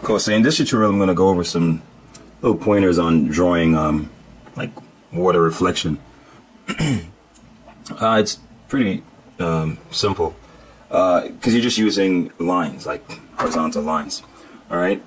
Cool. So in this tutorial, I'm going to go over some little pointers on drawing like water reflection. It's pretty simple because you're just using lines, like horizontal lines. All right.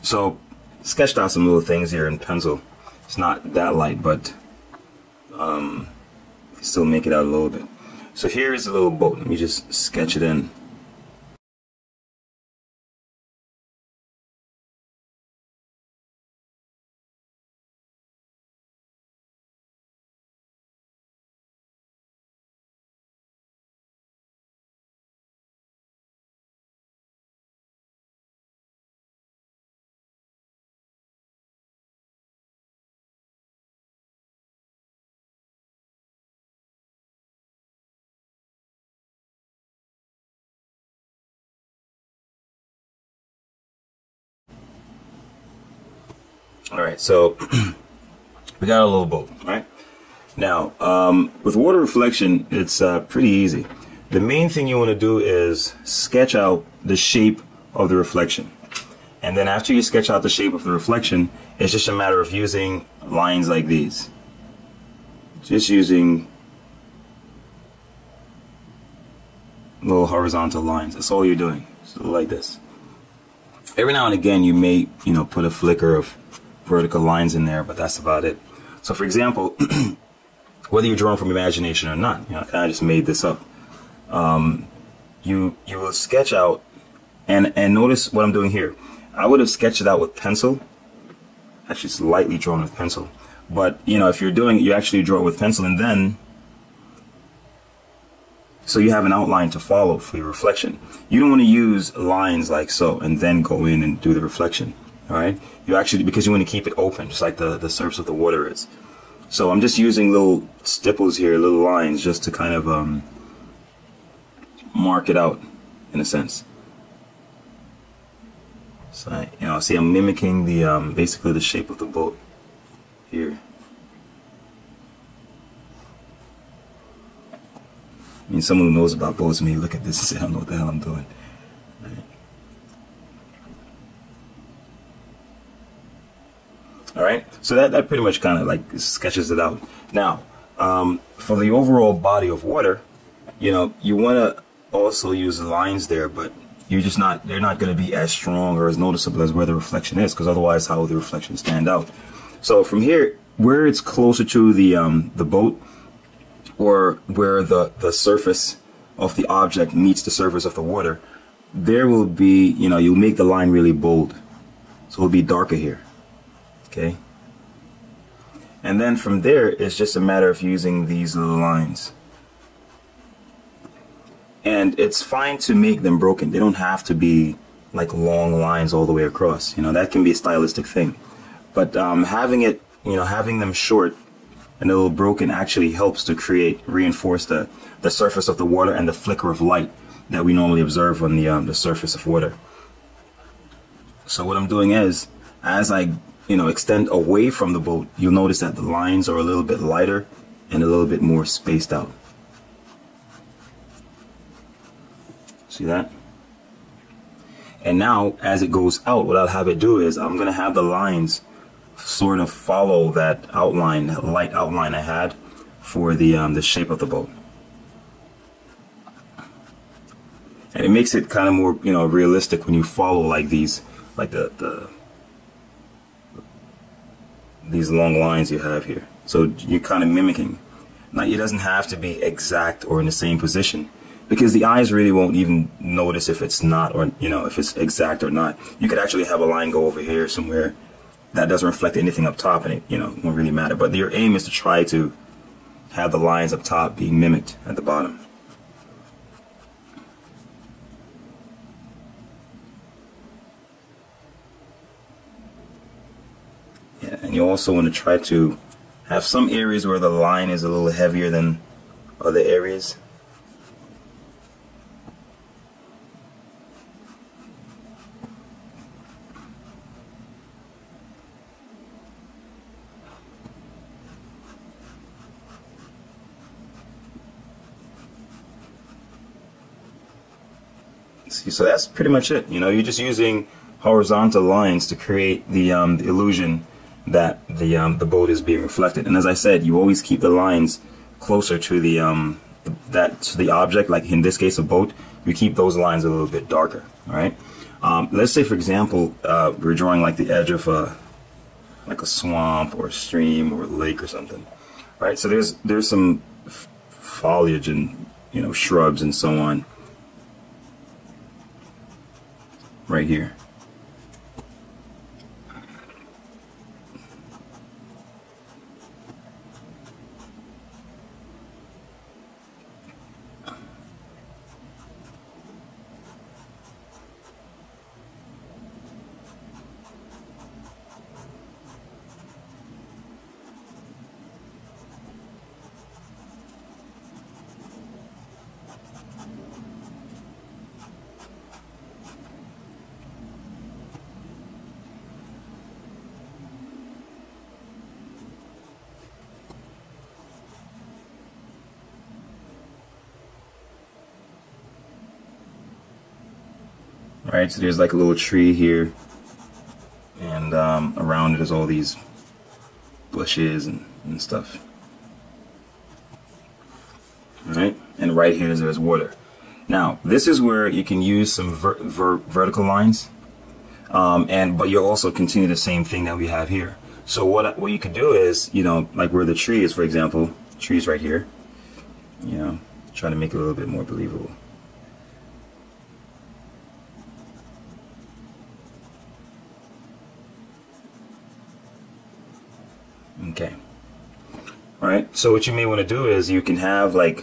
So sketched out some little things here in pencil. It's not that light, but still make it out a little bit. So here is a little boat. Let me just sketch it in. Alright, so we got a little boat, right? Now, with water reflection, it's pretty easy. The main thing you want to do is sketch out the shape of the reflection. And then after you sketch out the shape of the reflection, it's just a matter of using lines like these. Just using little horizontal lines. That's all you're doing. So like this. Every now and again, you may, put a flicker of vertical lines in there, but that's about it. So for example, whether you're drawing from imagination or not, I kind of just made this up. You will sketch out, and notice what I'm doing here. I would have sketched it out with pencil, actually slightly drawn with pencil, but if you're doing it, you actually draw it with pencil, and then so you have an outline to follow for your reflection. You don't want to use lines like so and then go in and do the reflection. All right, you actually, because you want to keep it open, just like the surface of the water is. So I'm just using little stipples here, little lines, just to kind of mark it out, in a sense. So see, I'm mimicking the basically the shape of the boat here. I mean, someone who knows about boats may look at this and say, I don't know what the hell I'm doing. All right, so that pretty much kind of like sketches it out. Now, for the overall body of water, you want to also use lines there, but they're not going to be as strong or as noticeable as where the reflection is, because otherwise how will the reflection stand out? So from here, where it's closer to the boat, or where the surface of the object meets the surface of the water, there will be, you'll make the line really bold, so it'll be darker here. Okay, and then from there, it's just a matter of using these little lines. And it's fine to make them broken. They don't have to be like long lines all the way across. That can be a stylistic thing. But having them short and a little broken actually helps to reinforce the surface of the water and the flicker of light that we normally observe on the surface of water. So what I'm doing is, as I extend away from the boat, you'll notice that the lines are a little bit lighter and a little bit more spaced out. See that? And now, as it goes out, what I'll have it do is I'm going to have the lines sort of follow that outline, that light outline I had for the shape of the boat. And it makes it kind of more, realistic when you follow like these, like these long lines you have here. So you're kind of mimicking. Now, it doesn't have to be exact or in the same position, because the eyes really won't even notice if it's not, or if it's exact or not. You could actually have a line go over here somewhere that doesn't reflect anything up top, and it won't really matter. But your aim is to try to have the lines up top being mimicked at the bottom. Yeah, and you also want to try to have some areas where the line is a little heavier than other areas. See, so that's pretty much it. You're just using horizontal lines to create the illusion that the boat is being reflected. And as I said, you always keep the lines closer to the object. Like in this case, a boat, you keep those lines a little bit darker. All right. Let's say, for example, we're drawing like the edge of like a swamp or a stream or a lake or something. All right. So there's some foliage and shrubs and so on right here. Alright, so there's like a little tree here, and around it is all these bushes and stuff. Alright, and right here there's water. Now, this is where you can use some vertical lines, but you'll also continue the same thing that we have here. So what you could do is, like where the tree is, for example, tree's right here, try to make it a little bit more believable. Okay. All right. So what you may want to do is you can have like,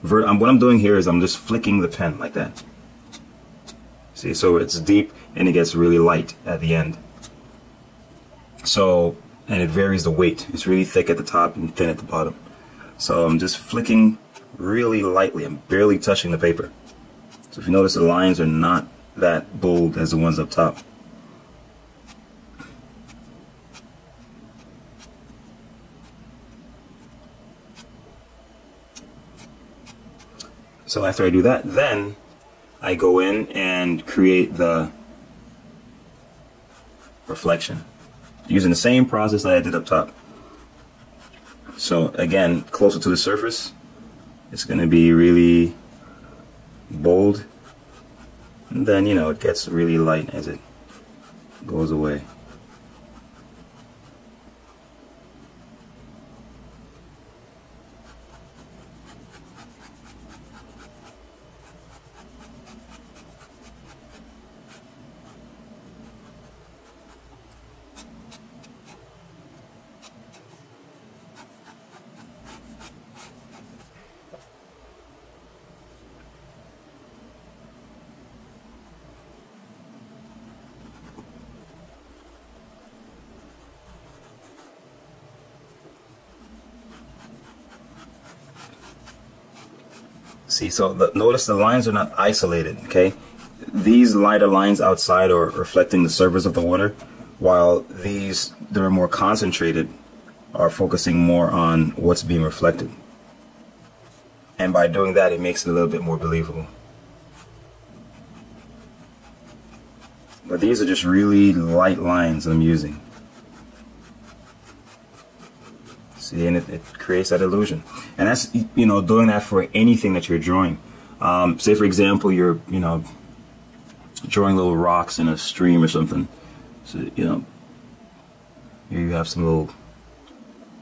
what I'm doing here is I'm just flicking the pen like that. See, so it's deep and it gets really light at the end. So, and it varies the weight. It's really thick at the top and thin at the bottom. So I'm just flicking really lightly. I'm barely touching the paper. So if you notice, the lines are not that bold as the ones up top. So after I do that, then I go in and create the reflection using the same process that I did up top. So again, closer to the surface, it's going to be really bold, and then it gets really light as it goes away. See, so notice the lines are not isolated, okay? These lighter lines outside are reflecting the surface of the water, while these that are more concentrated are focusing more on what's being reflected. And by doing that, it makes it a little bit more believable. But these are just really light lines that I'm using. See, and it creates that illusion. And that's, doing that for anything that you're drawing. Say, for example, you're, drawing little rocks in a stream or something. So, here you have some little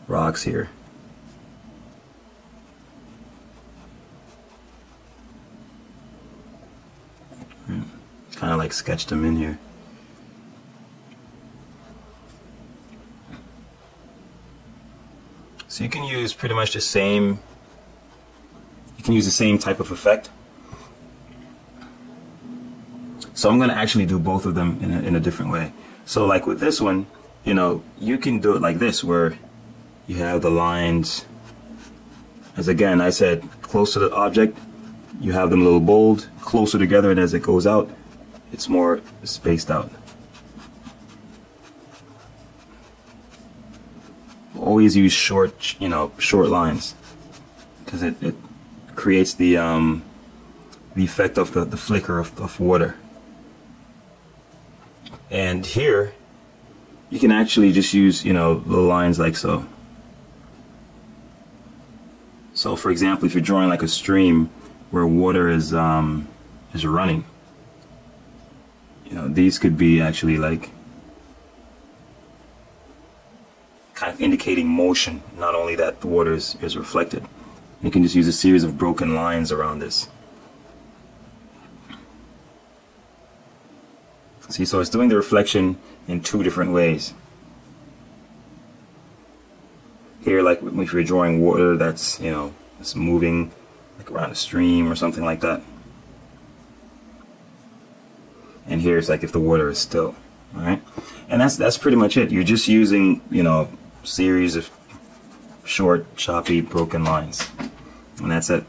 rocks here. Kind of like sketched them in here. So you can use pretty much the same, type of effect. So I'm going to actually do both of them in a different way. So like with this one, you can do it like this, where you have the lines, as again I said, close to the object, you have them a little bold, closer together, and as it goes out, it's more spaced out. Always use short lines, because it creates the effect of the flicker of water. And here, you can actually just use, you know, the lines like so. So for example, if you're drawing like a stream where water is running, you know, these could be actually like kind of indicating motion, not only that the water is reflected. You can just use a series of broken lines around this. See, so it's doing the reflection in two different ways. Here, like if you're drawing water that's, you know, it's moving like around a stream or something like that. And here it's like if the water is still. All right, and that's pretty much it. You're just using, you know, series of short, choppy, broken lines, and that's it.